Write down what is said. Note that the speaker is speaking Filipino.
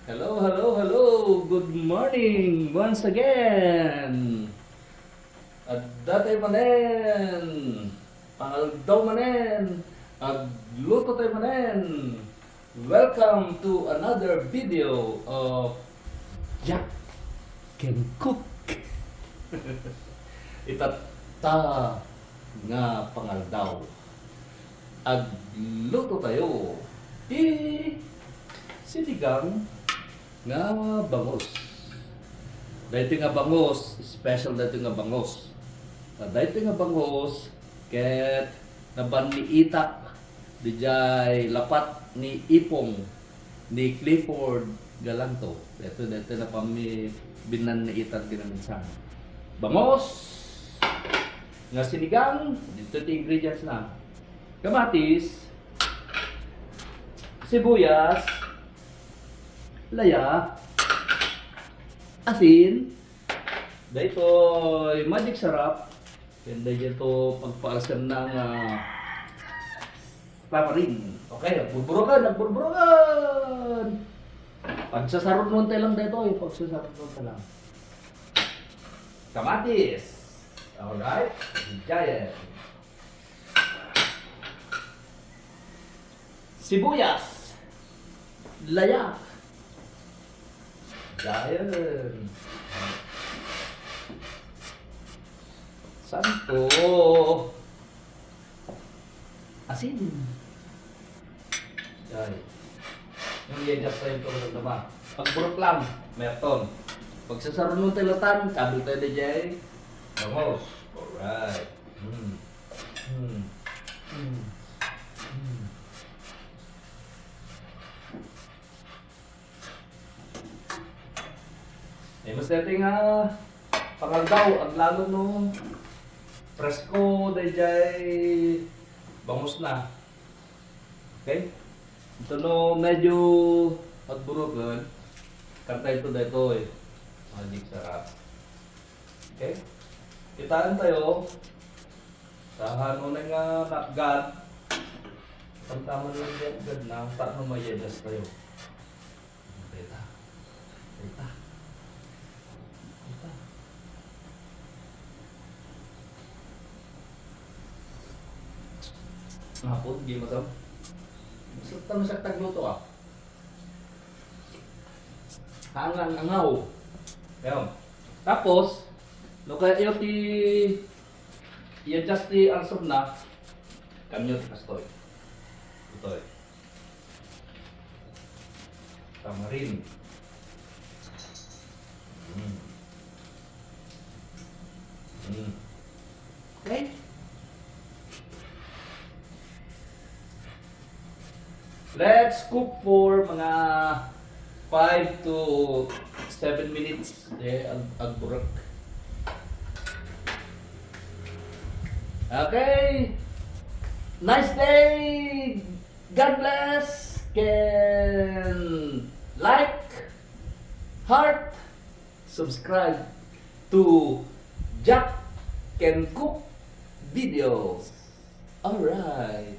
Hello, hello, hello. Good morning once again. At datay manen. Pangaldaw manen. Agluto tayo manen. Welcome to another video of Jack Can Cook. Itata nga pangaldaw. Agluto tayo. Sinigang nga bangos. Dahito nga bangos, special dahito nga bangos. Dahito nga bangos, ket naban ni Itak, dijay lapat ni Ipong, ni Clifford Galanto. Dahito na pami binan ni Itak ginamisan. Bangos, nga sinigang, dito ti ingredients na. Kamatis, sibuyas, laya, asin, dahito magic sarap, and dahito pagpaasan ng tamarin. Okay, nagburburukan! Pagsasarot nun tayo lang dahito, pagsasarot nun tayo lang. Kamatis, alright, giant. Sibuyas, laya, giant. Santo, asin. Giant. Yung i-adjust tayo ito ng tama. Pagburok lang, merton. Pagsasaro ng tilatan, kabel tayo na dyan. Vamos. Alright. Mas natin nga pangaldaw, ang lalo no presko dayjay bangus na. Okay? Ito no medyo magburugan. Karta ito dito eh. Magic sarap. Okay? Kitaan tayo. Tahan mo na nga nakgad. Tamtama na yung nakgad na. Tahan mo mayadas tayo. Kita. Kita. Hapon, di mo ito. Masarap sa tagluto ah. Hangang angaw. Ayan. Tapos, no kaya yung i-adjust ti answer na, kanyo ti kastoy. Ito eh. Tamarin. Okay? Let's cook for mga 5 to 7 minutes. Agburak. Okay. Nice day. God bless. Can like, heart, subscribe to Jack Can Cook videos. Alright.